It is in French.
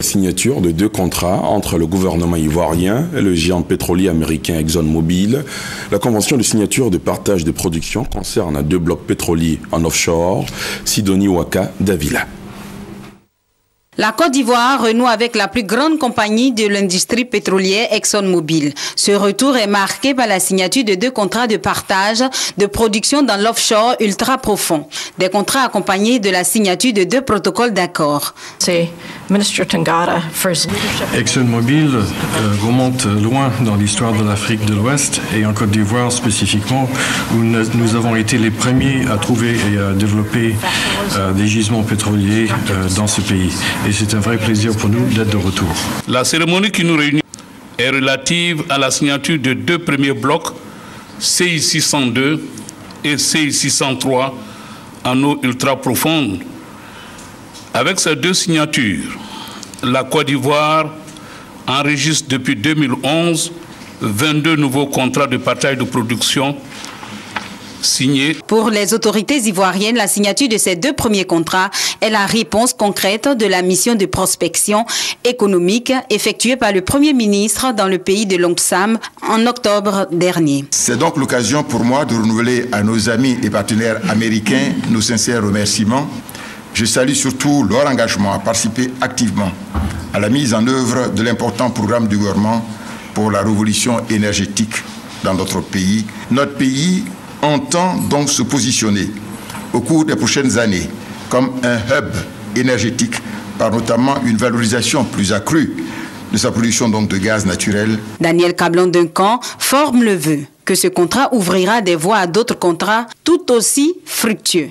Signature de 2 contrats entre le gouvernement ivoirien et le géant pétrolier américain ExxonMobil. La convention de signature de partage de production concerne 2 blocs pétroliers en offshore, Sidonie Ouaka d'Avila. La Côte d'Ivoire renoue avec la plus grande compagnie de l'industrie pétrolière ExxonMobil. Ce retour est marqué par la signature de 2 contrats de partage de production dans l'offshore ultra profond. Des contrats accompagnés de la signature de 2 protocoles d'accord. ExxonMobil remonte loin dans l'histoire de l'Afrique de l'Ouest et en Côte d'Ivoire spécifiquement, où nous avons été les premiers à trouver et à développer des gisements pétroliers dans ce pays. Et c'est un vrai plaisir pour nous d'être de retour. La cérémonie qui nous réunit est relative à la signature de 2 premiers blocs, CI-602 et CI-603, en eau ultra profonde. Avec ces 2 signatures, la Côte d'Ivoire enregistre depuis 2011 22 nouveaux contrats de partage de production signés. Pour les autorités ivoiriennes, la signature de ces 2 premiers contrats est la réponse concrète de la mission de prospection économique effectuée par le Premier ministre dans le pays de l'Oncle Sam en octobre dernier. C'est donc l'occasion pour moi de renouveler à nos amis et partenaires américains nos sincères remerciements. Je salue surtout leur engagement à participer activement à la mise en œuvre de l'important programme du gouvernement pour la révolution énergétique dans notre pays. Notre pays entend donc se positionner au cours des prochaines années comme un hub énergétique par notamment une valorisation plus accrue de sa production donc de gaz naturel. Daniel Cablon-Duncan forme le vœu que ce contrat ouvrira des voies à d'autres contrats tout aussi fructueux.